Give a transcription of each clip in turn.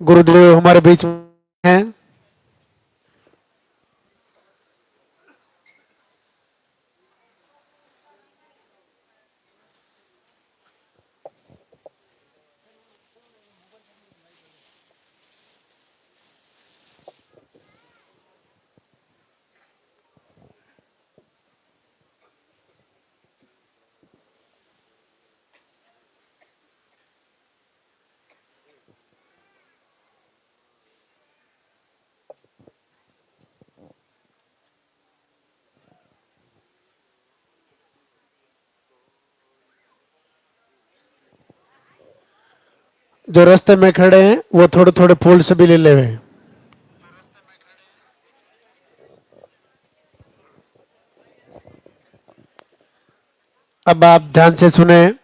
गुरुदेव हमारे बीच में हैं। जो रास्ते में खड़े हैं वो थोड़े थोड़े फूल से भी ले ले। अब आप ध्यान से सुने।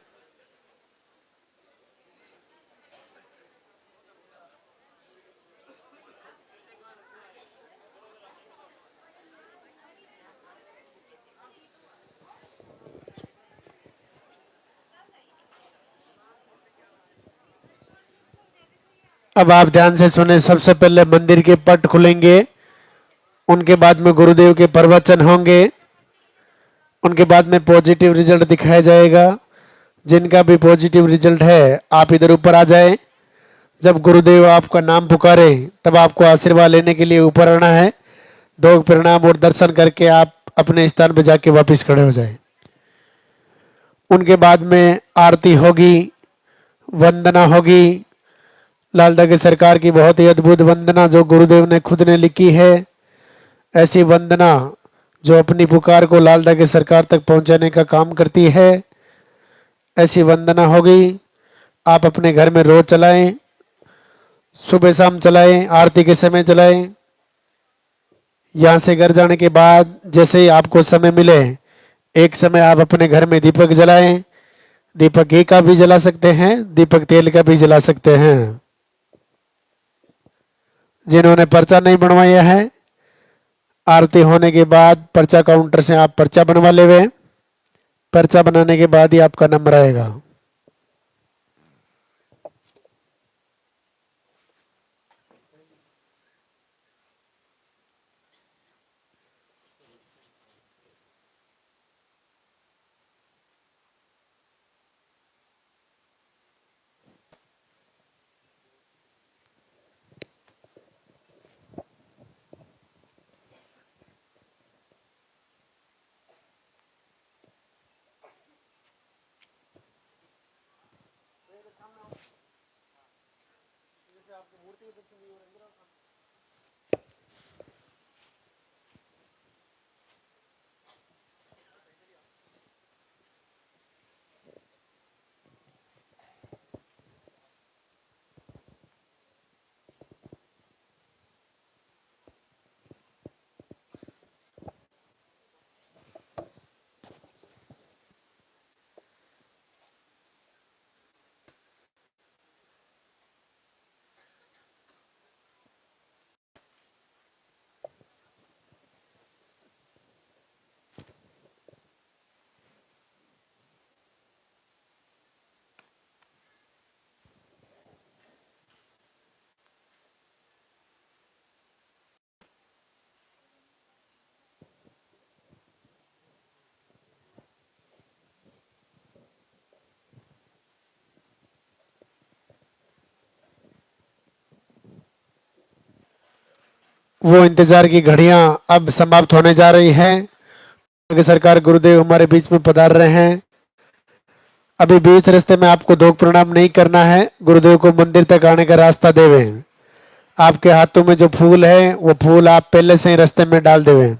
अब आप ध्यान से सुने। सबसे पहले मंदिर के पट खुलेंगे, उनके बाद में गुरुदेव के प्रवचन होंगे, उनके बाद में पॉजिटिव रिजल्ट दिखाया जाएगा। जिनका भी पॉजिटिव रिजल्ट है आप इधर ऊपर आ जाए। जब गुरुदेव आपका नाम पुकारे तब आपको आशीर्वाद लेने के लिए ऊपर आना है। दो प्रणाम और दर्शन करके आप अपने स्थान पर जाके वापस खड़े हो जाए। उनके बाद में आरती होगी, वंदना होगी। लालदा की सरकार की बहुत ही अद्भुत वंदना जो गुरुदेव ने खुद ने लिखी है। ऐसी वंदना जो अपनी पुकार को लालदा की सरकार तक पहुंचाने का काम करती है। ऐसी वंदना होगी। आप अपने घर में रोज चलाएं, सुबह शाम चलाएं, आरती के समय चलाएं। यहाँ से घर जाने के बाद जैसे ही आपको समय मिले एक समय आप अपने घर में दीपक जलाएं। दीपक घी का भी जला सकते हैं, दीपक तेल का भी जला सकते हैं। जिन्होंने पर्चा नहीं बनवाया है, आरती होने के बाद पर्चा काउंटर से आप पर्चा बनवा लेवे। पर्चा बनाने के बाद ही आपका नंबर आएगा। वो इंतजार की घड़ियां अब समाप्त होने जा रही हैं। कि सरकार गुरुदेव हमारे बीच में पधार रहे हैं। अभी बीच रास्ते में आपको धोख प्रणाम नहीं करना है। गुरुदेव को मंदिर तक आने का रास्ता देवे। आपके हाथों में जो फूल है वो फूल आप पहले से ही रास्ते में डाल देवे।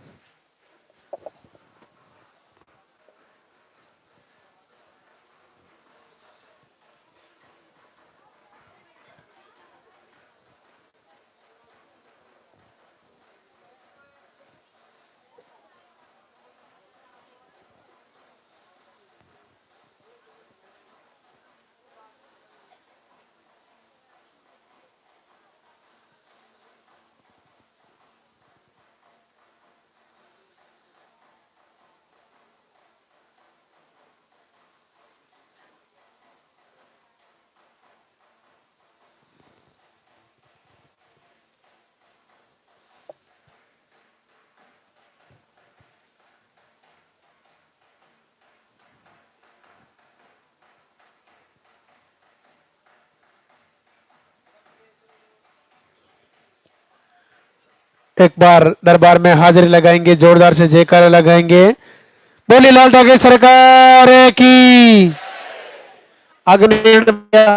एक बार दरबार में हाजिरी लगाएंगे, जोरदार से जयकारा लगाएंगे। बोली लाल धागे सरकार की। अग्नि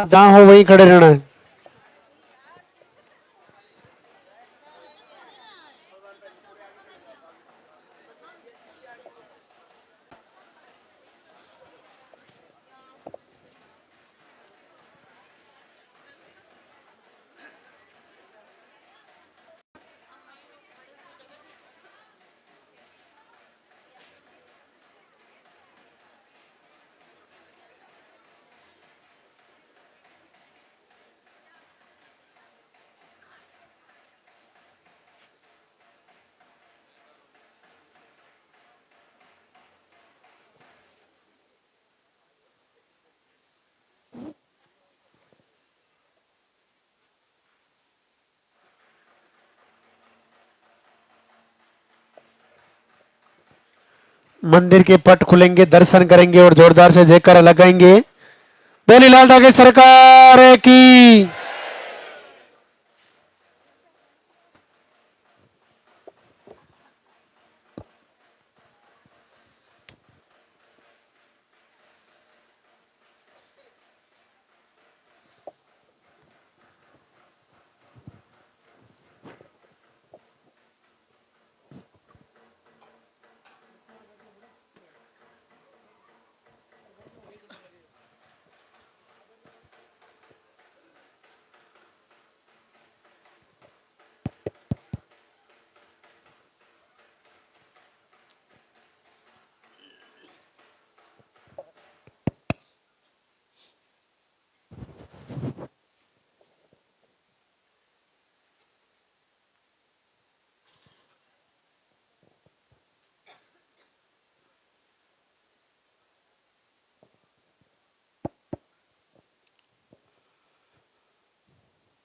जहां हो वहीं खड़े रहना है। मंदिर के पट खुलेंगे, दर्शन करेंगे और जोरदार से जयकारा लगाएंगे। बोली लाल धागे सरकार की।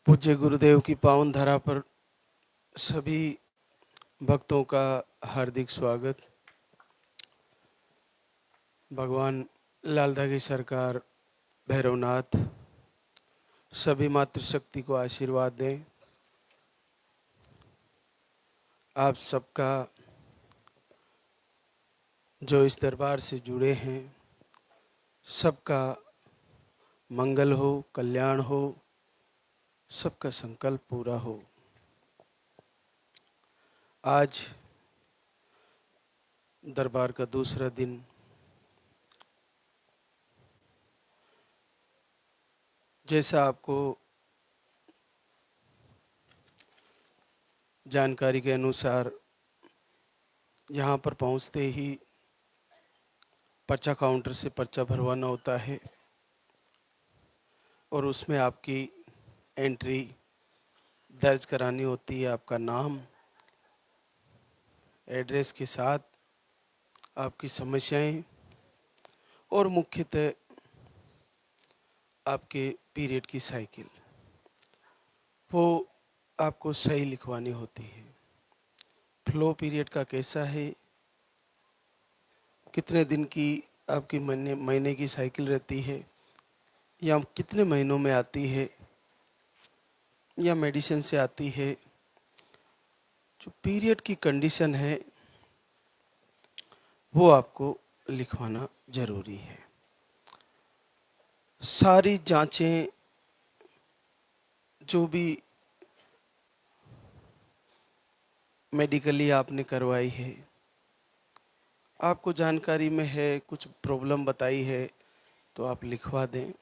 पूज्य गुरुदेव की पावन धरा पर सभी भक्तों का हार्दिक स्वागत। भगवान लाल धागे सरकार भैरवनाथ सभी मातृशक्ति को आशीर्वाद दें। आप सबका जो इस दरबार से जुड़े हैं सबका मंगल हो, कल्याण हो, सबका संकल्प पूरा हो। आज दरबार का दूसरा दिन जैसा आपको जानकारी के अनुसार यहाँ पर पहुँचते ही पर्चा काउंटर से पर्चा भरवाना होता है और उसमें आपकी एंट्री दर्ज करानी होती है। आपका नाम, एड्रेस के साथ आपकी समस्याएं और मुख्यतः आपके पीरियड की साइकिल वो आपको सही लिखवानी होती है। फ्लो पीरियड का कैसा है, कितने दिन की आपकी महीने की साइकिल रहती है या कितने महीनों में आती है या मेडिसिन से आती है, जो पीरियड की कंडीशन है वो आपको लिखवाना जरूरी है। सारी जांचें जो भी मेडिकली आपने करवाई है, आपको जानकारी में है, कुछ प्रॉब्लम बताई है तो आप लिखवा दें।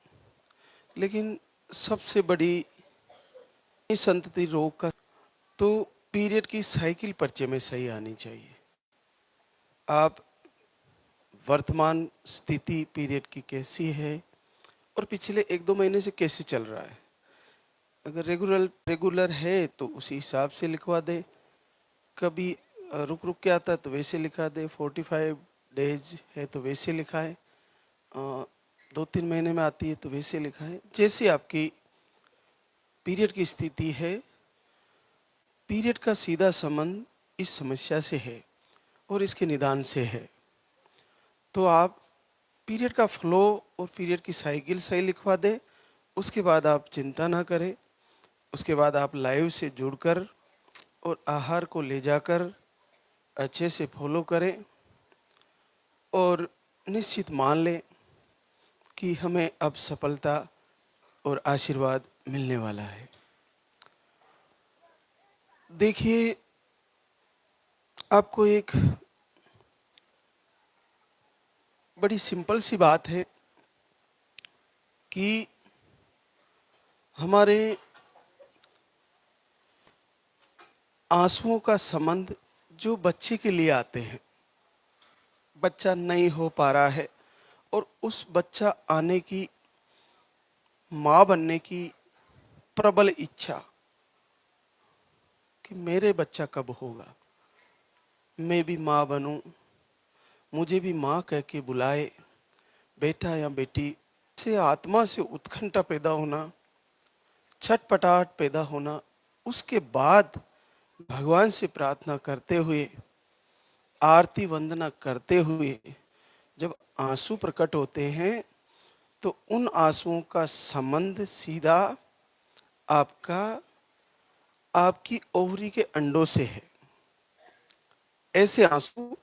लेकिन सबसे बड़ी संतति रोग का तो पीरियड की साइकिल पर्चे में सही आनी चाहिए। आप वर्तमान स्थिति पीरियड की कैसी है और पिछले 1-2 महीने से कैसे चल रहा है। अगर रेगुलर है तो उसी हिसाब से लिखवा दे। कभी रुक रुक के आता है तो वैसे लिखा दे। 45 डेज है तो वैसे लिखाएं। 2-3 महीने में आती है तो वैसे लिखाएं। जैसी आपकी पीरियड की स्थिति है, पीरियड का सीधा संबंध इस समस्या से है और इसके निदान से है। तो आप पीरियड का फ्लो और पीरियड की साइकिल सही लिखवा दें। उसके बाद आप चिंता ना करें। उसके बाद आप लाइव से जुड़कर और आहार को ले जाकर अच्छे से फॉलो करें और निश्चित मान लें कि हमें अब सफलता और आशीर्वाद मिलने वाला है। देखिए, आपको एक बड़ी सिंपल सी बात है कि हमारे आंसुओं का संबंध जो बच्चे के लिए आते हैं, बच्चा नहीं हो पा रहा है और उस बच्चा आने की, माँ बनने की प्रबल इच्छा कि मेरे बच्चा कब होगा, मैं भी माँ बनूं, मुझे भी माँ कह के बुलाए, बेटा या बेटी, से आत्मा से उत्कंठा पैदा होना, छटपटाहट पैदा होना, उसके बाद भगवान से प्रार्थना करते हुए, आरती वंदना करते हुए जब आंसू प्रकट होते हैं तो उन आंसुओं का संबंध सीधा आपका आपकी ओवरी के अंडों से है। ऐसे आंसू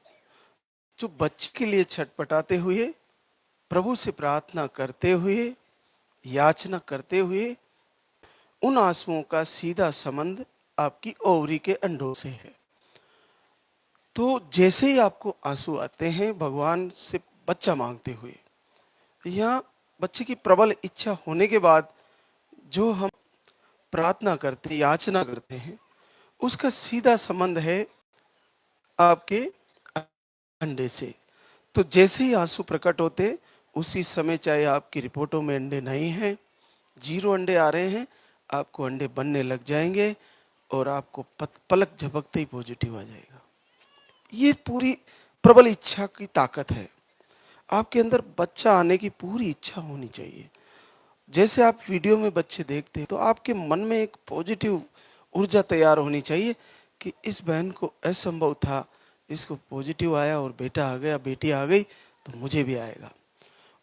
जो बच्चे के लिए छटपटाते हुए, प्रभु से प्रार्थना करते हुए, याचना करते हुए, उन आंसुओं का सीधा संबंध आपकी ओवरी के अंडों से है। तो जैसे ही आपको आंसू आते हैं भगवान से बच्चा मांगते हुए या बच्चे की प्रबल इच्छा होने के बाद जो हम प्रार्थना करते, याचना करते हैं, उसका सीधा संबंध है आपके अंडे से। तो जैसे ही आंसू प्रकट होते उसी समय, चाहे आपकी रिपोर्टों में अंडे नहीं हैं, 0 अंडे आ रहे हैं, आपको अंडे बनने लग जाएंगे और आपको पलक झपकते ही पॉजिटिव आ जाएगा। ये पूरी प्रबल इच्छा की ताकत है। आपके अंदर बच्चा आने की पूरी इच्छा होनी चाहिए। जैसे आप वीडियो में बच्चे देखते हैं तो आपके मन में एक पॉजिटिव ऊर्जा तैयार होनी चाहिए कि इस बहन को असंभव था, इसको पॉजिटिव आया और बेटा आ गया, बेटी आ गई, तो मुझे भी आएगा।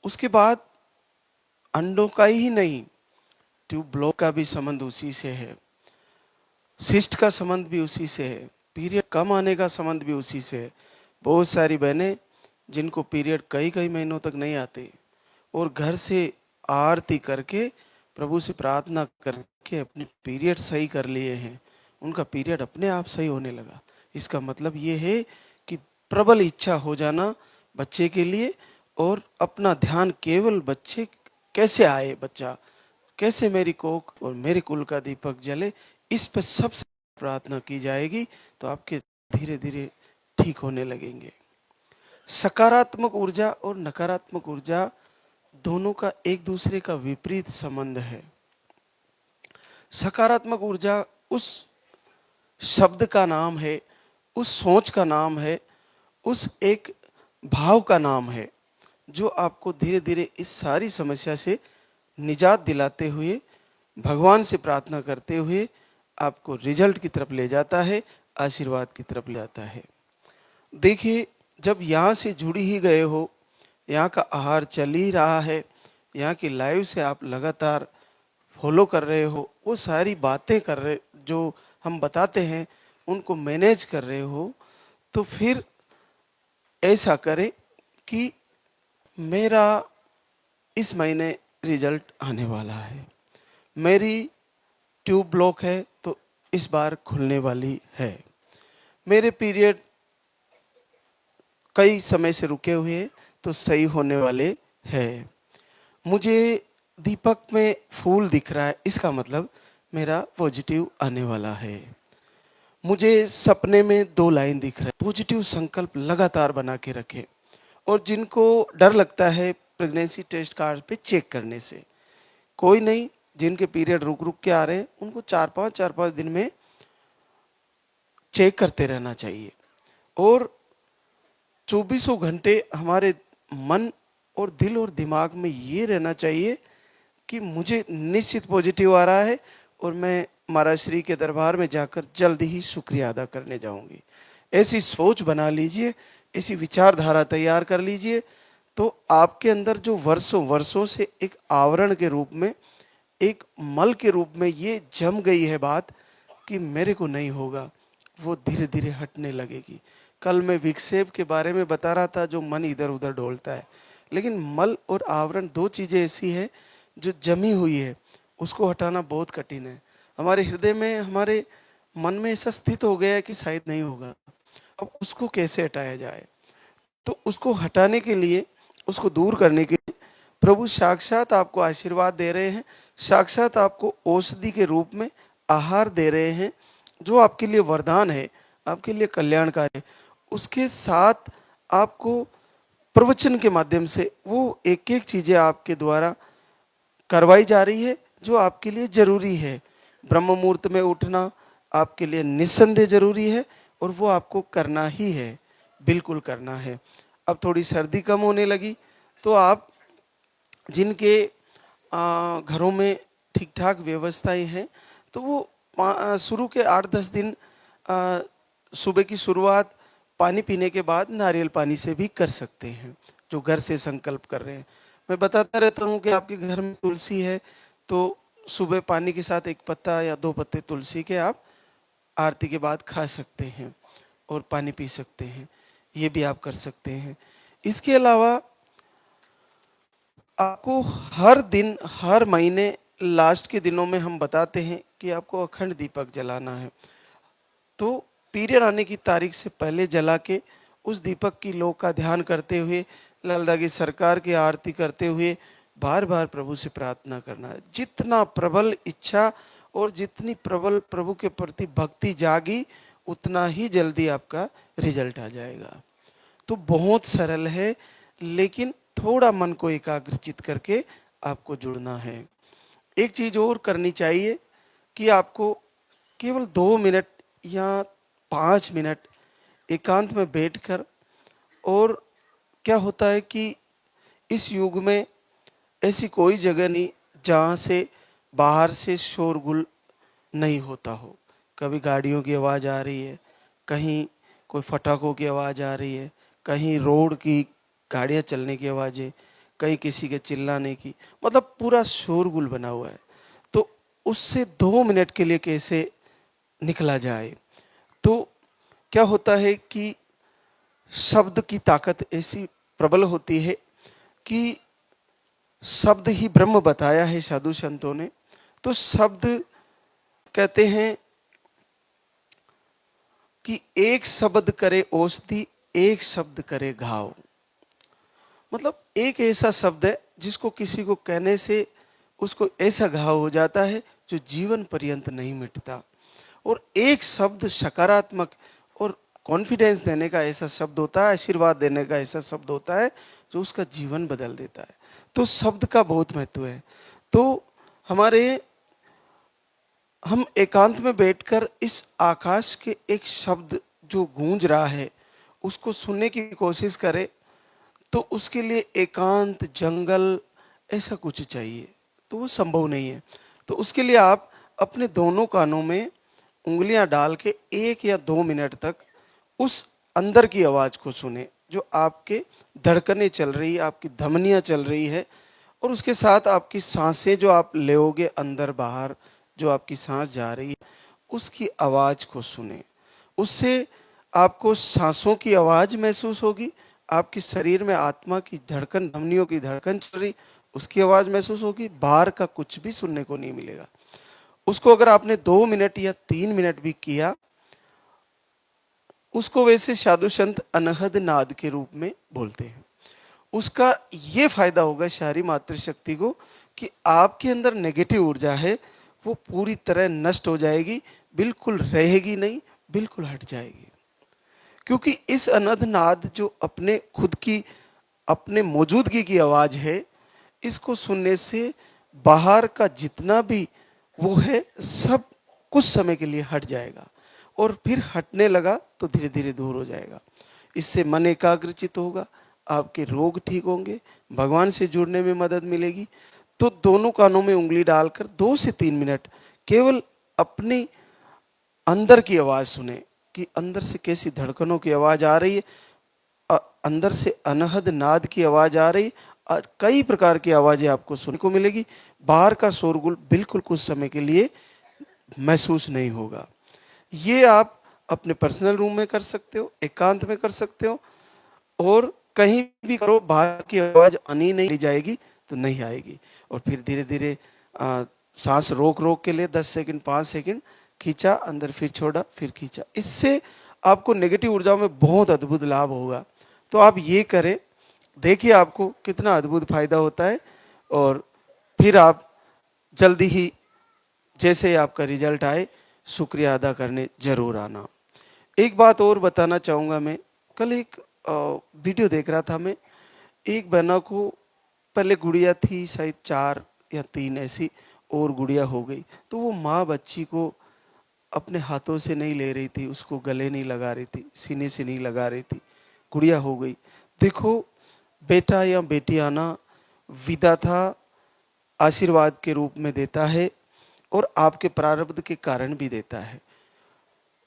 उसके बाद अंडों का ही नहीं, ट्यूब ब्लॉक का भी संबंध उसी से है, सिस्ट का संबंध भी उसी से है, पीरियड कम आने का संबंध भी उसी से है। बहुत सारी बहनें जिनको पीरियड कई कई महीनों तक नहीं आते और घर से आरती करके, प्रभु से प्रार्थना करके अपनी पीरियड सही कर लिए हैं, उनका पीरियड अपने आप सही होने लगा। इसका मतलब ये है कि प्रबल इच्छा हो जाना बच्चे के लिए और अपना ध्यान केवल बच्चे, कैसे आए बच्चा, कैसे मेरी कोख और मेरे कुल का दीपक जले, इस पर सबसे प्रार्थना की जाएगी तो आपके धीरे धीरे ठीक होने लगेंगे। सकारात्मक ऊर्जा और नकारात्मक ऊर्जा दोनों का एक दूसरे का विपरीत संबंध है। सकारात्मक ऊर्जा उस शब्द का नाम है, उस सोच का नाम है, उस एक भाव का नाम है जो आपको धीरे धीरे इस सारी समस्या से निजात दिलाते हुए, भगवान से प्रार्थना करते हुए आपको रिजल्ट की तरफ ले जाता है, आशीर्वाद की तरफ ले जाता है। देखिए, जब यहाँ से जुड़ी ही गए हो, यहाँ का आहार चल ही रहा है, यहाँ की लाइव से आप लगातार फॉलो कर रहे हो, वो सारी बातें कर रहे जो हम बताते हैं उनको मैनेज कर रहे हो, तो फिर ऐसा करें कि मेरा इस महीने रिजल्ट आने वाला है, मेरी ट्यूब ब्लॉक है तो इस बार खुलने वाली है, मेरे पीरियड कई समय से रुके हुए तो सही होने वाले हैं, मुझे दीपक में फूल दिख रहा है, इसका मतलब मेरा पॉजिटिव आने वाला है, मुझे सपने में 2 लाइन दिख रहा है। पॉजिटिव संकल्प लगातार बना के रखें। और जिनको डर लगता है प्रेगनेंसी टेस्ट कार्ड पे चेक करने से, कोई नहीं, जिनके पीरियड रुक रुक के आ रहे हैं उनको 4-5 दिन में चेक करते रहना चाहिए। और 24 घंटे हमारे मन और दिल और दिमाग में ये रहना चाहिए कि मुझे निश्चित पॉजिटिव आ रहा है और मैं महाराज श्री के दरबार में जाकर जल्दी ही शुक्रिया अदा करने जाऊंगी। ऐसी सोच बना लीजिए, ऐसी विचारधारा तैयार कर लीजिए, तो आपके अंदर जो वर्षों वर्षों से एक आवरण के रूप में, एक मल के रूप में ये जम गई है बात कि मेरे को नहीं होगा, वो धीरे धीरे हटने लगेगी। कल मैं विक्षेप के बारे में बता रहा था, जो मन इधर उधर डोलता है। लेकिन मल और आवरण दो चीज़ें ऐसी है जो जमी हुई है, उसको हटाना बहुत कठिन है। हमारे हृदय में, हमारे मन में ऐसा स्थित हो गया है कि शायद नहीं होगा। अब उसको कैसे हटाया जाए? तो उसको हटाने के लिए, उसको दूर करने के लिए प्रभु साक्षात आपको आशीर्वाद दे रहे हैं, साक्षात आपको औषधि के रूप में आहार दे रहे हैं, जो आपके लिए वरदान है, आपके लिए कल्याणकारी है। उसके साथ आपको प्रवचन के माध्यम से वो एक एक चीज़ें आपके द्वारा करवाई जा रही है जो आपके लिए जरूरी है। ब्रह्म मुहूर्त में उठना आपके लिए निस्संदेह जरूरी है, और वो आपको करना ही है, बिल्कुल करना है। अब थोड़ी सर्दी कम होने लगी, तो आप जिनके घरों में ठीक ठाक व्यवस्थाएं हैं, तो वो शुरू के 8-10 दिन सुबह की शुरुआत पानी पीने के बाद नारियल पानी से भी कर सकते हैं, जो घर से संकल्प कर रहे हैं। मैं बताता रहता हूँ कि आपके घर में तुलसी है, तो सुबह पानी के साथ एक पत्ता या 2 पत्ते तुलसी के आप आरती के बाद खा सकते हैं और पानी पी सकते हैं। ये भी आप कर सकते हैं। इसके अलावा आपको हर दिन, हर महीने लास्ट के दिनों में हम बताते हैं कि आपको अखंड दीपक जलाना है। तो पीरियड आने की तारीख से पहले जला के उस दीपक की लो का ध्यान करते हुए, ललदा की सरकार की आरती करते हुए बार बार प्रभु से प्रार्थना करना है। जितना प्रबल इच्छा और जितनी प्रबल प्रभु के प्रति भक्ति जागी, उतना ही जल्दी आपका रिजल्ट आ जाएगा। तो बहुत सरल है, लेकिन थोड़ा मन को एकाग्रचित करके आपको जुड़ना है। एक चीज और करनी चाहिए कि आपको केवल 2 मिनट या 5 मिनट एकांत में बैठकर, और क्या होता है कि इस युग में ऐसी कोई जगह नहीं जहाँ से बाहर से शोरगुल नहीं होता हो। कभी गाड़ियों की आवाज़ आ रही है, कहीं कोई फटाकों की आवाज़ आ रही है, कहीं रोड की गाड़ियाँ चलने की आवाज़ें, कहीं किसी के चिल्लाने की, मतलब पूरा शोरगुल बना हुआ है। तो उससे 2 मिनट के लिए कैसे निकला जाए? तो क्या होता है कि शब्द की ताकत ऐसी प्रबल होती है कि शब्द ही ब्रह्म बताया है साधु संतों ने। तो शब्द कहते हैं कि एक शब्द करे औषधि, एक शब्द करे घाव। मतलब एक ऐसा शब्द है जिसको किसी को कहने से उसको ऐसा घाव हो जाता है जो जीवन पर्यंत नहीं मिटता। और एक शब्द सकारात्मक और कॉन्फिडेंस देने का ऐसा शब्द होता है, आशीर्वाद देने का ऐसा शब्द होता है जो उसका जीवन बदल देता है। तो शब्द का बहुत महत्व है। तो हम एकांत में बैठकर इस आकाश के एक शब्द जो गूंज रहा है उसको सुनने की कोशिश करें। तो उसके लिए एकांत, जंगल, ऐसा कुछ चाहिए, तो वो संभव नहीं है। तो उसके लिए आप अपने दोनों कानों में उंगलियां डाल के 1 या 2 मिनट तक उस अंदर की आवाज को सुने, जो आपके धड़कनें चल रही है, आपकी धमनियां चल रही है, और उसके साथ आपकी सांसें जो आप लेओगे अंदर बाहर, जो आपकी सांस जा रही है, उसकी आवाज को सुने। उससे आपको सांसों की आवाज महसूस होगी, आपके शरीर में आत्मा की धड़कन, धमनियों की धड़कन चल रही, उसकी आवाज महसूस होगी। बाहर का कुछ भी सुनने को नहीं मिलेगा। उसको अगर आपने 2 मिनट या 3 मिनट भी किया, उसको वैसे साधु संत अनहद नाद के रूप में बोलते हैं। उसका ये फायदा होगा शारी मातृशक्ति को कि आपके अंदर नेगेटिव ऊर्जा है वो पूरी तरह नष्ट हो जाएगी, बिल्कुल रहेगी नहीं, बिल्कुल हट जाएगी। क्योंकि इस अनहद नाद जो अपने खुद की, अपने मौजूदगी की आवाज है, इसको सुनने से बाहर का जितना भी वो है सब कुछ समय के लिए हट जाएगा, और फिर हटने लगा तो धीरे धीरे दूर हो जाएगा। इससे मन एकाग्रचित होगा, आपके रोग ठीक होंगे, भगवान से जुड़ने में मदद मिलेगी। तो दोनों कानों में उंगली डालकर 2 से 3 मिनट केवल अपनी अंदर की आवाज सुने कि अंदर से कैसी धड़कनों की आवाज आ रही है, अंदर से अनहद नाद की आवाज आ रही, कई प्रकार की आवाजें आपको सुनने को मिलेगी। बाहर का शोरगुल बिल्कुल कुछ समय के लिए महसूस नहीं होगा। ये आप अपने पर्सनल रूम में कर सकते हो, एकांत में कर सकते हो, और कहीं भी करो, बाहर की आवाज आनी नहीं जाएगी तो नहीं आएगी। और फिर धीरे धीरे सांस रोक रोक के लिए 10 सेकंड 5 सेकंड खींचा अंदर, फिर छोड़ा, फिर खींचा। इससे आपको नेगेटिव ऊर्जाओं में बहुत अद्भुत लाभ होगा। तो आप ये करें, देखिए आपको कितना अद्भुत फायदा होता है। और फिर आप जल्दी ही जैसे ही आपका रिजल्ट आए शुक्रिया अदा करने जरूर आना। एक बात और बताना चाहूँगा, मैं कल एक वीडियो देख रहा था। मैं एक बहना को पहले गुड़िया थी शायद 4 या 3 ऐसी, और गुड़िया हो गई, तो वो माँ बच्ची को अपने हाथों से नहीं ले रही थी, उसको गले नहीं लगा रही थी, सीने से नहीं लगा रही थी, गुड़िया हो गई। देखो, बेटा या बेटी आना विधाता आशीर्वाद के रूप में देता है और आपके प्रारब्ध के कारण भी देता है।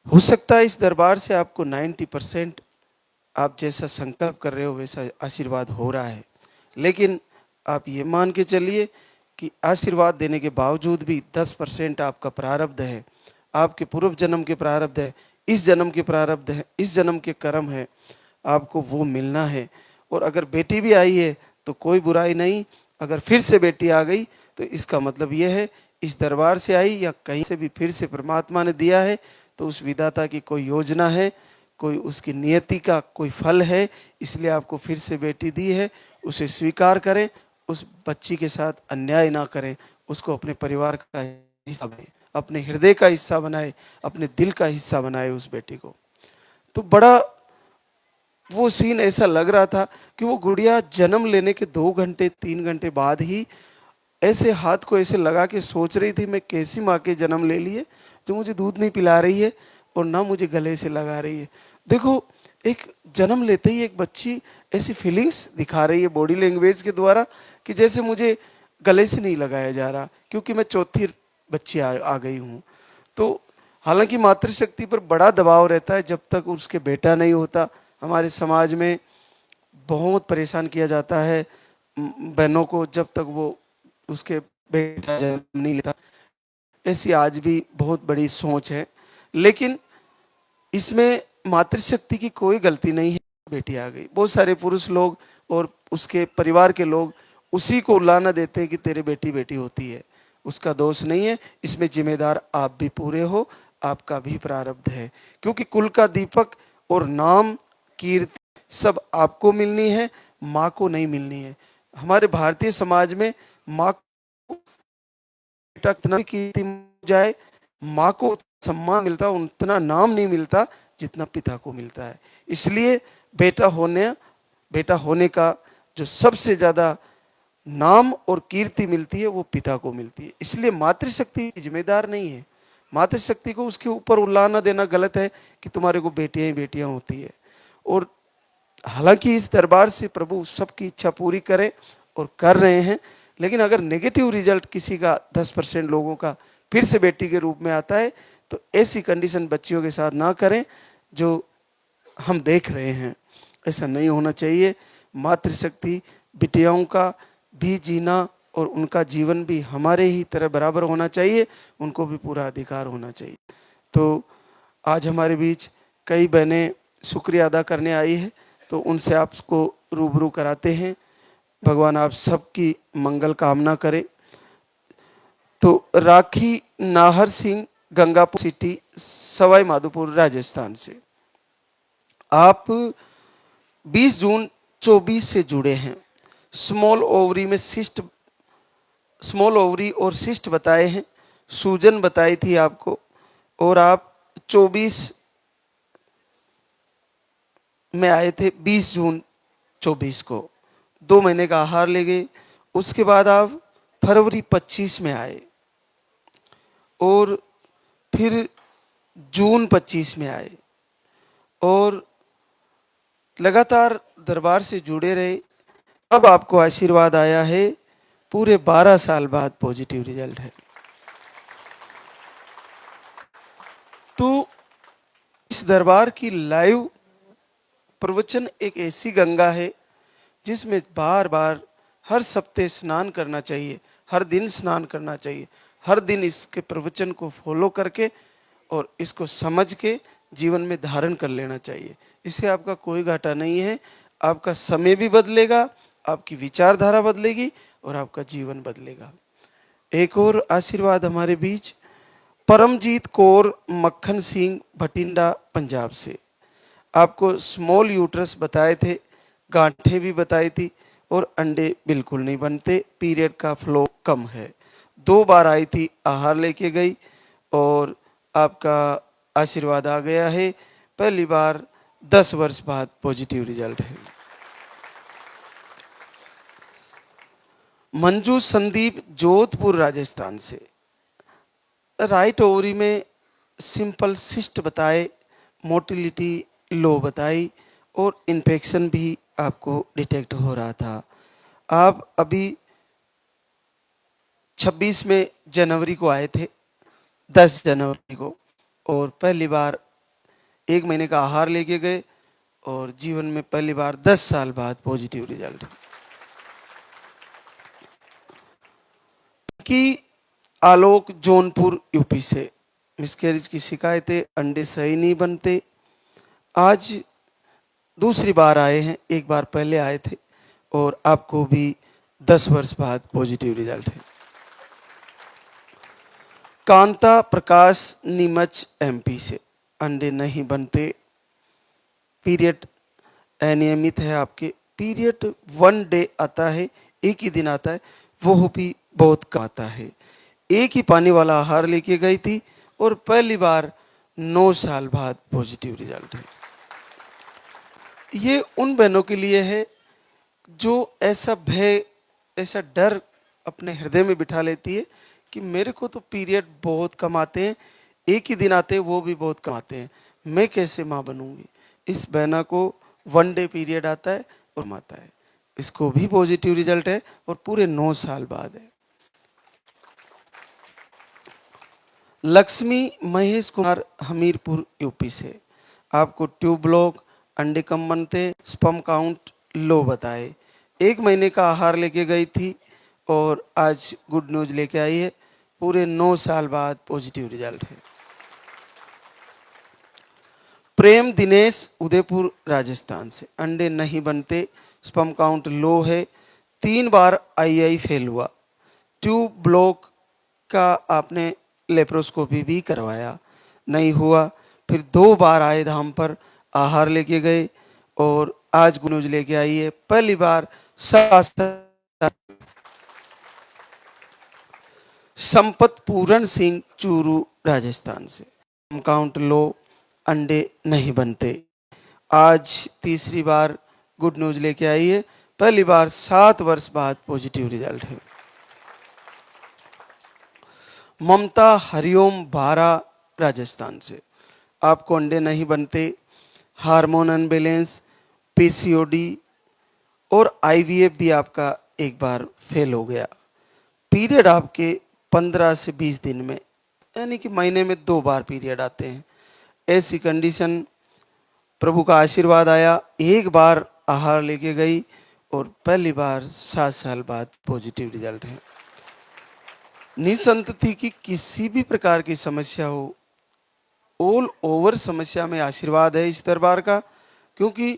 हो सकता है इस दरबार से आपको 90% आप जैसा संकल्प कर रहे हो वैसा आशीर्वाद हो रहा है, लेकिन आप ये मान के चलिए कि आशीर्वाद देने के बावजूद भी 10% आपका प्रारब्ध है, आपके पूर्व जन्म के प्रारब्ध है, इस जन्म के प्रारब्ध है, इस जन्म के कर्म है, आपको वो मिलना है। और अगर बेटी भी आई है तो कोई बुराई नहीं, अगर फिर से बेटी आ गई तो इसका मतलब यह है इस दरबार से आई या कहीं से भी फिर से परमात्मा ने दिया है, तो उस विधाता की कोई योजना है, कोई उसकी नियति का कोई फल है, इसलिए आपको फिर से बेटी दी है। उसे स्वीकार करें, उस बच्ची के साथ अन्याय ना करें, उसको अपने परिवार का हिस्सा बनाए, अपने हृदय का हिस्सा बनाए, अपने दिल का हिस्सा बनाए उस बेटी को। तो बड़ा वो सीन ऐसा लग रहा था कि वो गुड़िया जन्म लेने के 2 घंटे 3 घंटे बाद ही ऐसे हाथ को ऐसे लगा के सोच रही थी, मैं कैसी माँ के जन्म ले लिए जो मुझे दूध नहीं पिला रही है और ना मुझे गले से लगा रही है। देखो, एक जन्म लेते ही एक बच्ची ऐसी फीलिंग्स दिखा रही है बॉडी लैंग्वेज के द्वारा कि जैसे मुझे गले से नहीं लगाया जा रहा, क्योंकि मैं चौथी बच्ची आ गई हूँ। तो हालांकि मातृशक्ति पर बड़ा दबाव रहता है, जब तक उसके बेटा नहीं होता हमारे समाज में बहुत परेशान किया जाता है बहनों को, जब तक वो उसके बेटा जन्म नहीं लेता। ऐसी आज भी बहुत बड़ी सोच है, लेकिन इसमें मातृशक्ति की कोई गलती नहीं है। बेटी आ गई, बहुत सारे पुरुष लोग और उसके परिवार के लोग उसी को उलाहना देते हैं कि तेरे बेटी बेटी होती है, उसका दोष नहीं है। इसमें जिम्मेदार आप भी पूरे हो, आपका भी प्रारब्ध है, क्योंकि कुल का दीपक और नाम कीर्ति सब आपको मिलनी है, माँ को नहीं मिलनी है। हमारे भारतीय समाज में माँ को बेटा कितना कीर्ति मिल जाए, माँ को सम्मान मिलता, उतना नाम नहीं मिलता जितना पिता को मिलता है। इसलिए बेटा होने का जो सबसे ज्यादा नाम और कीर्ति मिलती है वो पिता को मिलती है। इसलिए मातृशक्ति जिम्मेदार नहीं है। मातृशक्ति को उसके ऊपर उलाहना देना गलत है कि तुम्हारे को बेटियां ही बेटियां होती है। और हालांकि इस दरबार से प्रभु सबकी इच्छा पूरी करे और कर रहे हैं, लेकिन अगर नेगेटिव रिजल्ट किसी का 10% लोगों का फिर से बेटी के रूप में आता है तो ऐसी कंडीशन बच्चियों के साथ ना करें जो हम देख रहे हैं। ऐसा नहीं होना चाहिए। मातृशक्ति बिटियाओं का भी जीना और उनका जीवन भी हमारे ही तरह बराबर होना चाहिए, उनको भी पूरा अधिकार होना चाहिए। तो आज हमारे बीच कई बहनें शुक्रिया अदा करने आई है, तो उनसे आपको रूबरू कराते हैं। भगवान आप सबकी मंगल कामना करे। तो राखी नाहर सिंह, गंगापुर सिटी, सवाई माधोपुर, राजस्थान से आप 20 जून 24 से जुड़े हैं। स्मॉल ओवरी और सिस्ट बताए हैं, सूजन बताई थी आपको, और आप 24 में आए थे, 20 जून 24 को 2 महीने का आहार ले गए। उसके बाद आप फरवरी 25 में आए और फिर जून 25 में आए और लगातार दरबार से जुड़े रहे। अब आपको आशीर्वाद आया है, पूरे 12 साल बाद पॉजिटिव रिजल्ट है। तो इस दरबार की लाइव प्रवचन एक ऐसी गंगा है जिसमें बार बार हर सप्ताह स्नान करना चाहिए, हर दिन स्नान करना चाहिए, हर दिन इसके प्रवचन को फॉलो करके और इसको समझ के जीवन में धारण कर लेना चाहिए। इससे आपका कोई घाटा नहीं है, आपका समय भी बदलेगा, आपकी विचारधारा बदलेगी और आपका जीवन बदलेगा। एक और आशीर्वाद हमारे बीच परमजीत कौर मक्खन सिंह भटिंडा पंजाब से। आपको स्मॉल यूट्रस बताए थे, गांठें भी बताई थी और अंडे बिल्कुल नहीं बनते, पीरियड का फ्लो कम है। 2 बार आई थी, आहार लेके गई और आपका आशीर्वाद आ गया है। पहली बार 10 वर्ष बाद पॉजिटिव रिजल्ट है। मंजू संदीप जोधपुर राजस्थान से। राइट ओवरी में सिंपल सिस्ट बताए, मोटिलिटी लो बताई और इन्फेक्शन भी आपको डिटेक्ट हो रहा था। आप अभी 26 में जनवरी को आए थे, 10 जनवरी को, और पहली बार 1 महीने का आहार लेके गए और जीवन में पहली बार 10 साल बाद पॉजिटिव रिजल्ट। कि आलोक जौनपुर यूपी से। मिसकैरेज की शिकायतें, अंडे सही नहीं बनते। आज दूसरी बार आए हैं, 1 बार पहले आए थे और आपको भी 10 वर्ष बाद पॉजिटिव रिजल्ट है। कांता प्रकाश नीमच एमपी से। अंडे नहीं बनते, पीरियड अनियमित है आपके, पीरियड 1 डे आता है, एक ही दिन आता है, वो भी बहुत कम आता है। एक ही पानी वाला आहार लेके गई थी और पहली बार 9 साल बाद पॉजिटिव रिजल्ट है। ये उन बहनों के लिए है जो ऐसा भय, ऐसा डर अपने हृदय में बिठा लेती है कि मेरे को तो पीरियड बहुत कम आते हैं, एक ही दिन आते हैं, वो भी बहुत कम आते हैं, मैं कैसे माँ बनूंगी। इस बहना को 1 डे पीरियड आता है और माता है, इसको भी पॉजिटिव रिजल्ट है और पूरे 9 साल बाद है। लक्ष्मी महेश कुमार हमीरपुर यूपी से। आपको ट्यूब ब्लॉक, अंडे कम बनते, स्पर्म काउंट लो बताए। 1 महीने का आहार लेके गई थी और आज गुड न्यूज लेके आई है, पूरे 9 साल बाद पॉजिटिव रिजल्ट है। प्रेम दिनेश उदयपुर राजस्थान से। अंडे नहीं बनते, स्पर्म काउंट लो है, 3 बार आईआई फेल हुआ, ट्यूब ब्लॉक का आपने लेप्रोस्कोपी भी करवाया, नहीं हुआ, फिर 2 बार आए धाम पर, आहार लेके गए और आज गुड न्यूज लेके आई है, पहली बार 7। संपत पूरण सिंह चूरू राजस्थान से। काउंट लो, अंडे नहीं बनते, आज तीसरी बार गुड न्यूज लेके आई है, पहली बार 7 वर्ष बाद पॉजिटिव रिजल्ट है। ममता हरिओम बारा राजस्थान से। आपको अंडे नहीं बनते, हार्मोन अनबैलेंस, पीसीओडी और आईवीएफ भी आपका 1 बार फेल हो गया। पीरियड आपके 15 से 20 दिन में, यानी कि महीने में 2 बार पीरियड आते हैं। ऐसी कंडीशन, प्रभु का आशीर्वाद आया, 1 बार आहार लेके गई और पहली बार 7 साल बाद पॉजिटिव रिजल्ट है। निसंतति की किसी भी प्रकार की समस्या हो, ऑल ओवर समस्या में आशीर्वाद है इस दरबार का, क्योंकि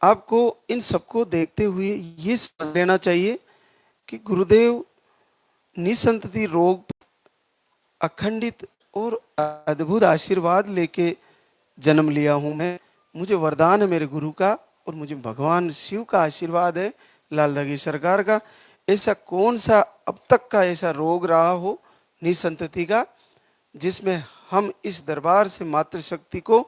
आपको इन सबको देखते हुए ये समझ लेना चाहिए कि गुरुदेव निसंतति रोग अखंडित और अद्भुत आशीर्वाद लेके जन्म लिया हूं मैं। मुझे वरदान है मेरे गुरु का और मुझे भगवान शिव का आशीर्वाद है, लाल दगी सरकार का। ऐसा कौन सा अब तक का ऐसा रोग रहा हो निसंतति का जिसमें हम इस दरबार से मातृशक्ति को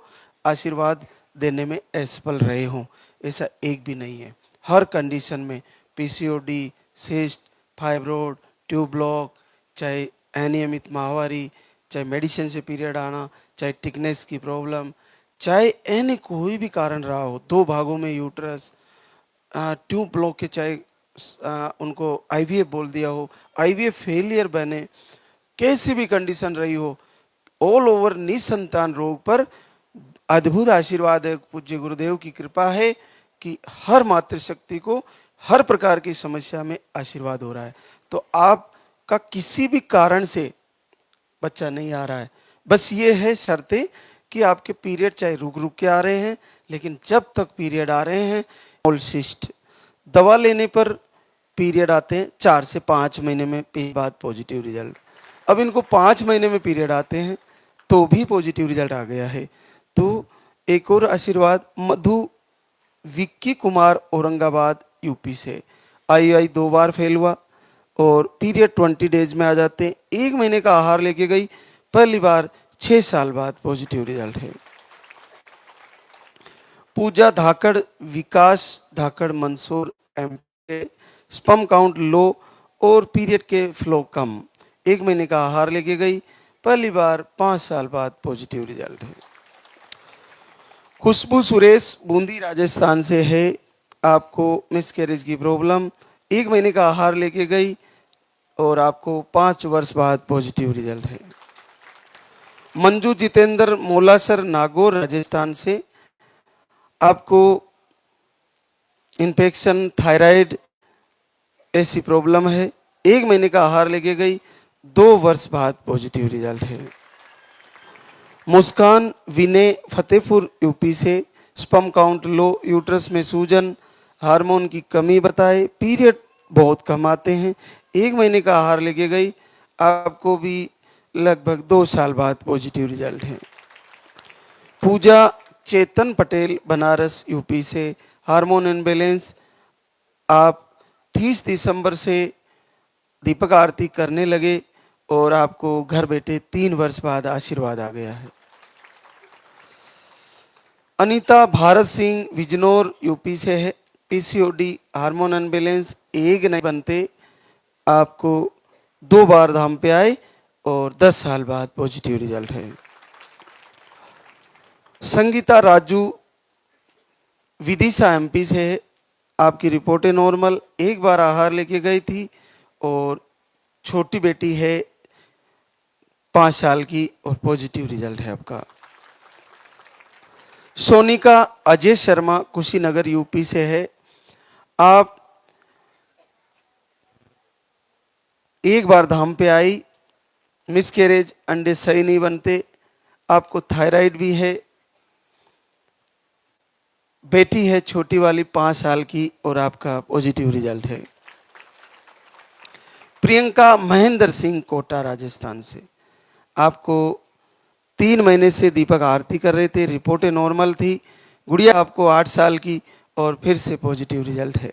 आशीर्वाद देने में असफल रहे हों, ऐसा एक भी नहीं है। हर कंडीशन में पीसीओडी, सिस्ट, फाइब्रोड, ट्यूब ब्लॉक, चाहे अनियमित माहवारी, चाहे मेडिसिन से पीरियड आना, चाहे थिकनेस की प्रॉब्लम, चाहे एनी कोई भी कारण रहा हो, 2 भागों में यूट्रस, ट्यूब ब्लॉक के, चाहे उनको आईवीएफ बोल दिया हो, आईवीएफ फेलियर बने, कैसी भी कंडीशन रही हो, ऑल ओवर निसंतान रोग पर अद्भुत आशीर्वाद है। पूज्य गुरुदेव की कृपा है कि हर मातृशक्ति को हर प्रकार की समस्या में आशीर्वाद हो रहा है। तो आपका किसी भी कारण से बच्चा नहीं आ रहा है, बस ये है शर्तें कि आपके पीरियड चाहे रुक रुक के आ रहे हैं, लेकिन जब तक पीरियड आ रहे हैं, सिस्ट दवा लेने पर पीरियड आते हैं 4 से 5 महीने में बाद पॉजिटिव रिजल्ट। अब इनको 5 महीने में पीरियड आते हैं तो भी पॉजिटिव रिजल्ट आ गया है। तो एक और आशीर्वाद मधु विक्की कुमार औरंगाबाद यूपी से। आई 2 बार फेल हुआ और पीरियड 20 डेज में आ जाते हैं। 1 महीने का आहार लेके गई, पहली बार 6 साल बाद पॉजिटिव रिजल्ट है। Pooja Dhakad Vikas Dhakad Mandsaur MP, sperm count low और पीरियड के फ्लो कम। 1 महीने का आहार लेके गई, पहली बार 5 साल बाद पॉजिटिव रिजल्ट है। खुशबू सुरेश बूंदी राजस्थान से है। आपको मिसकैरेज की प्रॉब्लम, 1 महीने का आहार लेके गई और आपको 5 वर्ष बाद पॉजिटिव रिजल्ट है। मंजू जितेंद्र मोलासर नागौर राजस्थान से। आपको इन्फेक्शन थायराइड ऐसी प्रॉब्लम है, 1 महीने का आहार लेके गई, 2 वर्ष बाद पॉजिटिव रिजल्ट है। मुस्कान विनय फतेहपुर यूपी से। स्पर्म काउंट लो, यूट्रस में सूजन, हार्मोन की कमी बताए, पीरियड बहुत कम आते हैं, 1 महीने का आहार लेके गई, आपको भी लगभग 2 साल बाद पॉजिटिव रिजल्ट है। पूजा चेतन पटेल बनारस यूपी से। हार्मोन इनबैलेंस, आप 30 दिसंबर से दीपक आरती करने लगे और आपको घर बैठे 3 वर्ष बाद आशीर्वाद आ गया है। अनीता भारत सिंह बिजनौर यूपी से है। पीसीओडी हार्मोन अनबैलेंस, एग नहीं बनते, आपको 2 बार धाम पे आए और 10 साल बाद पॉजिटिव रिजल्ट है। संगीता राजू विदिशा एमपी से है। आपकी रिपोर्टें नॉर्मल, 1 बार आहार लेके गई थी और छोटी बेटी है 5 साल की और पॉजिटिव रिजल्ट है आपका। सोनिका अजय शर्मा कुशीनगर यूपी से है। आप 1 बार धाम पे आई, मिसकैरेज, अंडे सही नहीं बनते, आपको थायराइड भी है, बेटी है छोटी वाली 5 साल की और आपका पॉजिटिव रिजल्ट है। प्रियंका महेंद्र सिंह कोटा राजस्थान से। आपको 3 महीने से दीपक आरती कर रहे थे, रिपोर्टें नॉर्मल थी, गुड़िया आपको 8 साल की और फिर से पॉजिटिव रिजल्ट है।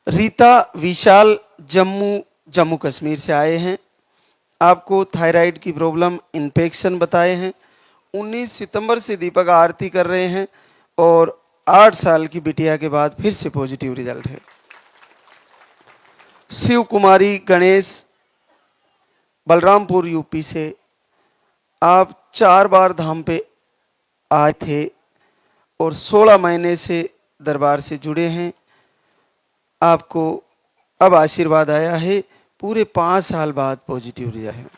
रीता विशाल जम्मू कश्मीर से आए हैं। आपको थायराइड की प्रॉब्लम, इन्फेक्शन बताए हैं, 19 सितंबर से दीपक आरती कर रहे हैं और 8 साल की बिटिया के बाद फिर से पॉजिटिव रिजल्ट है। शिव कुमारी गणेश बलरामपुर यूपी से। आप 4 बार धाम पे आए थे और 16 महीने से दरबार से जुड़े हैं, आपको अब आशीर्वाद आया है, पूरे 5 साल बाद पॉजिटिव रिजल्ट है।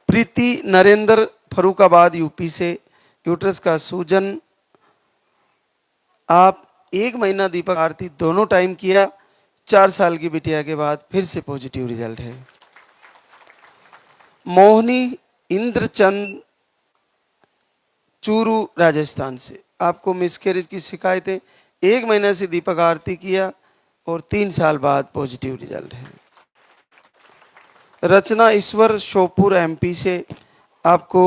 प्रीति नरेंद्र फरुखाबाद यूपी से। यूट्रस का सूजन, आप 1 महीना दीपक आरती दोनों टाइम किया, 4 साल की बिटिया के बाद फिर से पॉजिटिव रिजल्ट है। मोहनी इंद्रचंद चूरू राजस्थान से। आपको मिसकैरेज की शिकायतें, 1 महीने से दीपक आरती किया और 3 साल बाद पॉजिटिव रिजल्ट है। रचना ईश्वर शोपुर एमपी से। आपको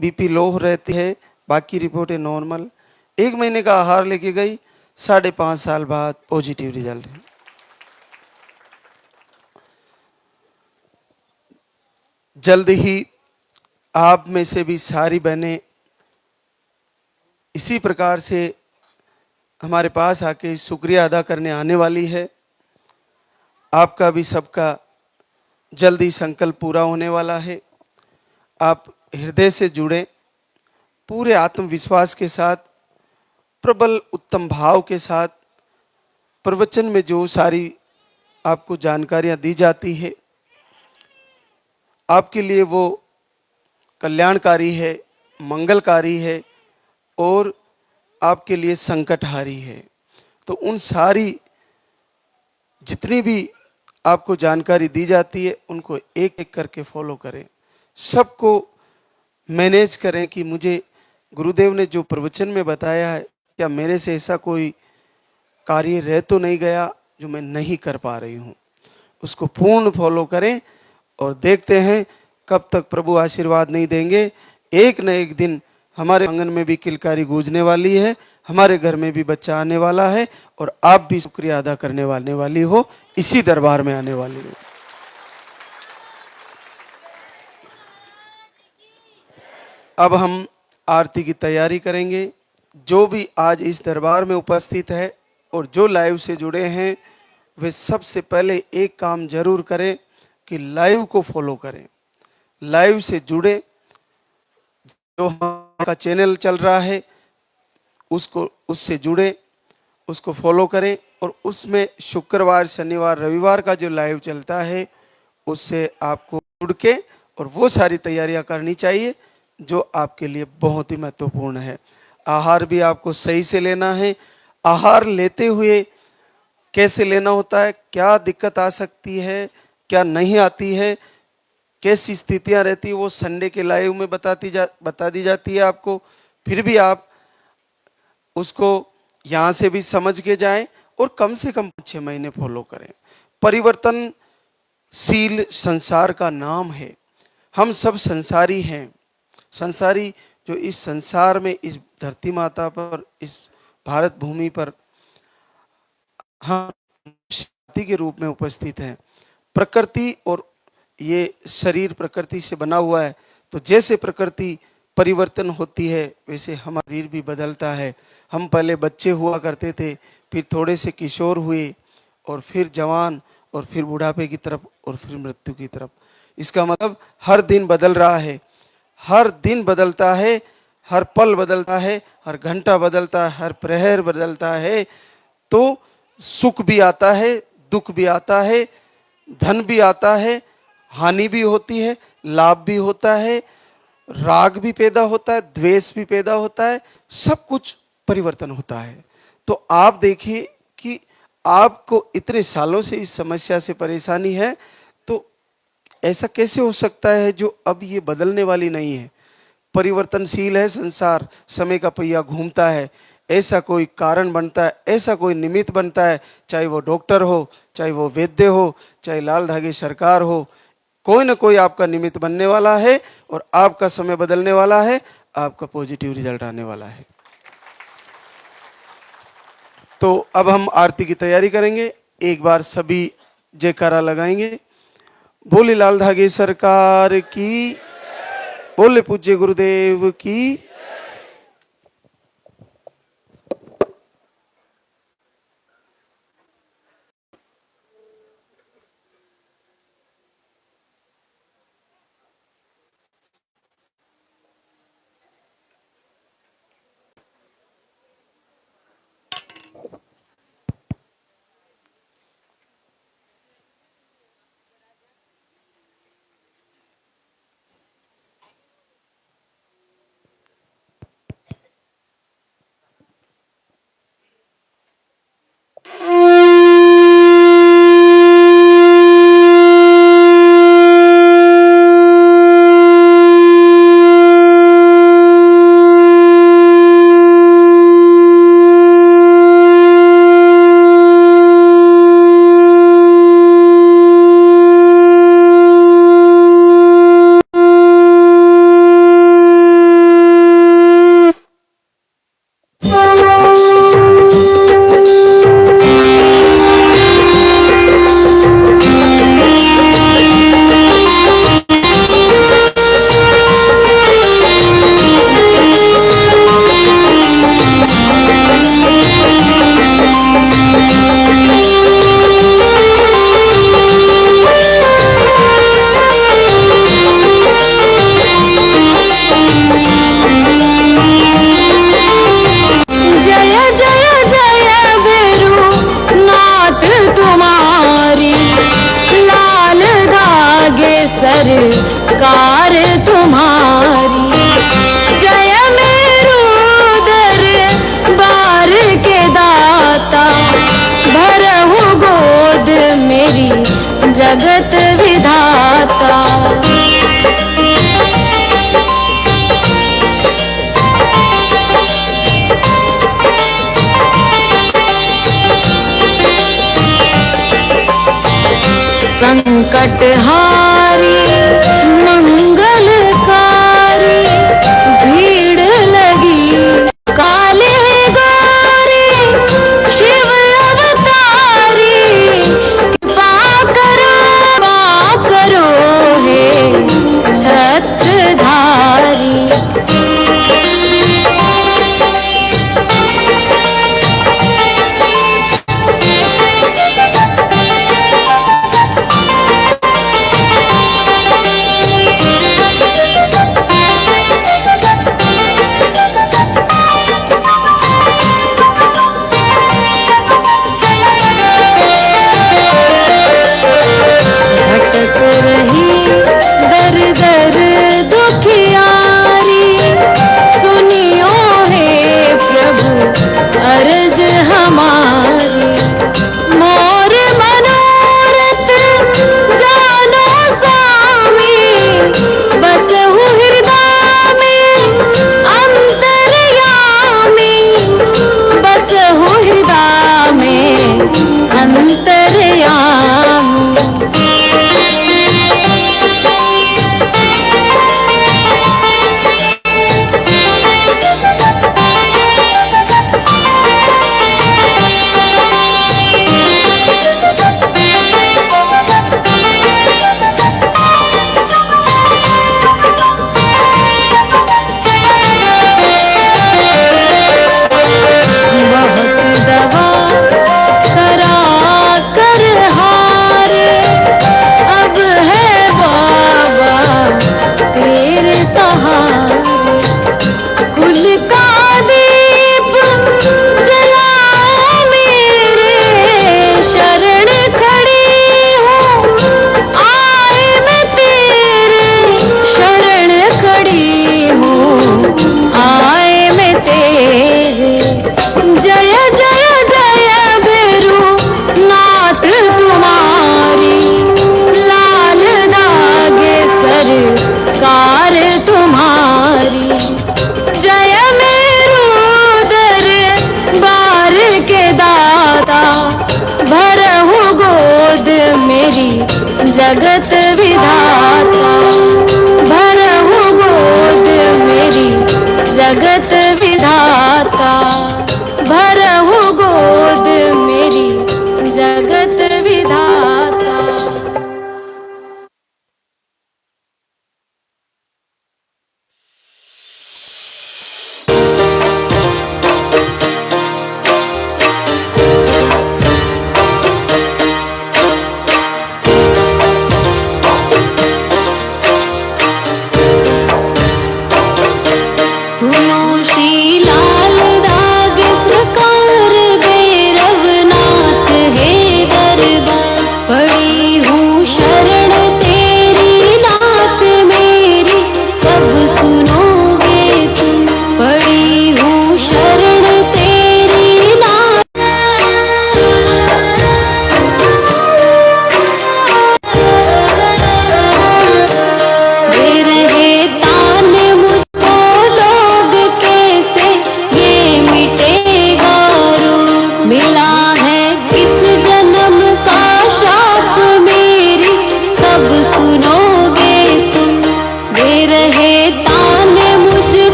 बीपी लो रहती है, बाकी रिपोर्टें नॉर्मल, 1 महीने का आहार लेके गई, 5.5 साल बाद पॉजिटिव रिजल्ट है। जल्द ही आप में से भी सारी बहनें इसी प्रकार से हमारे पास आके शुक्रिया अदा करने आने वाली है। आपका भी सबका जल्दी संकल्प पूरा होने वाला है। आप हृदय से जुड़े, पूरे आत्मविश्वास के साथ, प्रबल उत्तम भाव के साथ। प्रवचन में जो सारी आपको जानकारियां दी जाती है, आपके लिए वो कल्याणकारी है, मंगलकारी है और आपके लिए संकटहारी है। तो उन सारी जितनी भी आपको जानकारी दी जाती है, उनको एक एक करके फॉलो करें। सबको मैनेज करें कि मुझे गुरुदेव ने जो प्रवचन में बताया है, क्या मेरे से ऐसा कोई कार्य रह तो नहीं गया जो मैं नहीं कर पा रही हूँ। उसको पूर्ण फॉलो करें और देखते हैं कब तक प्रभु आशीर्वाद नहीं देंगे। एक न एक दिन हमारे आंगन में भी किलकारी गूंजने वाली है, हमारे घर में भी बच्चा आने वाला है और आप भी शुक्रिया अदा करने वाली हो, इसी दरबार में आने वाली हो। अब हम आरती की तैयारी करेंगे। जो भी आज इस दरबार में उपस्थित है और जो लाइव से जुड़े हैं, वे सबसे पहले एक काम जरूर करें कि लाइव को फॉलो करें, लाइव से जुड़े। जो हमारा चैनल चल रहा है उससे जुड़े, उसको फॉलो करें और उसमें शुक्रवार, शनिवार, रविवार का जो लाइव चलता है उससे आपको जुड़ के और वो सारी तैयारियां करनी चाहिए जो आपके लिए बहुत ही महत्वपूर्ण है। आहार भी आपको सही से लेना है। आहार लेते हुए कैसे लेना होता है, क्या दिक्कत आ सकती है, क्या नहीं आती है, कैसी स्थितियां रहती है, वो संडे के लाइव में बता दी जाती है आपको। फिर भी आप उसको यहाँ से भी समझ के जाएं और कम से कम 6 महीने फॉलो करें। परिवर्तनशील संसार का नाम है। हम सब संसारी हैं। संसारी जो इस संसार में, इस धरती माता पर, इस भारत भूमि पर हम शक्ति के रूप में उपस्थित हैं। प्रकृति और ये शरीर प्रकृति से बना हुआ है, तो जैसे प्रकृति परिवर्तन होती है वैसे हमारा शरीर भी बदलता है। हम पहले बच्चे हुआ करते थे, फिर थोड़े से किशोर हुए और फिर जवान और फिर बुढ़ापे की तरफ और फिर मृत्यु की तरफ। इसका मतलब हर दिन बदल रहा है, हर दिन बदलता है, हर पल बदलता है, हर घंटा बदलता है, हर प्रहर बदलता है। तो सुख भी आता है, दुख भी आता है, धन भी आता है, हानि भी होती है, लाभ भी होता है, राग भी पैदा होता है, द्वेष भी पैदा होता है, सब कुछ परिवर्तन होता है। तो आप देखिए कि आपको इतने सालों से इस समस्या से परेशानी है, तो ऐसा कैसे हो सकता है जो अब ये बदलने वाली नहीं है। परिवर्तनशील है संसार, समय का पहिया घूमता है, ऐसा कोई कारण बनता है, ऐसा कोई निमित्त बनता है, चाहे वो डॉक्टर हो, चाहे वो वैद्य हो, चाहे लाल धागे सरकार हो, कोई ना कोई आपका निमित्त बनने वाला है और आपका समय बदलने वाला है, आपका पॉजिटिव रिजल्ट आने वाला है। तो अब हम आरती की तैयारी करेंगे। एक बार सभी जयकारा लगाएंगे। बोले लाल धागे सरकार की, बोले पूज्य गुरुदेव की। सरकार तुम्हारी, जय मेरू दरबार के दाता, भरहु गोद मेरी जगत विधाता। संकट हारी मंगलकारी भीड़ लगी काले गौरी शिव अवतारी कृपा करो हे छत्रधारी। भटक रही दर दर दुखियारी सुनियो हे प्रभु अर्ज हमारी। मोर मनोरथ जानो स्वामी बसहु हृदय में अंतर्यामी बसहु हृदय में अंतर्यामी। बहुत दवा करा कर हारे अब है बाबा तेरे सहारे। कुल का दीप जलाओ मेरे शरण खड़ी हूँ आए मैं तेरे शरण खड़ी हूँ आए मैं तेरे। जय जय जय भैरू नाथ तुम्हारी लाल दागे सरकार तुम्हारी। जय मेरू दरबार के दाता भरहु गोद मेरी जगत विधाता भरहु गोद मेरी जगत विधाता भरहु गोद मेरी जगत विधाता।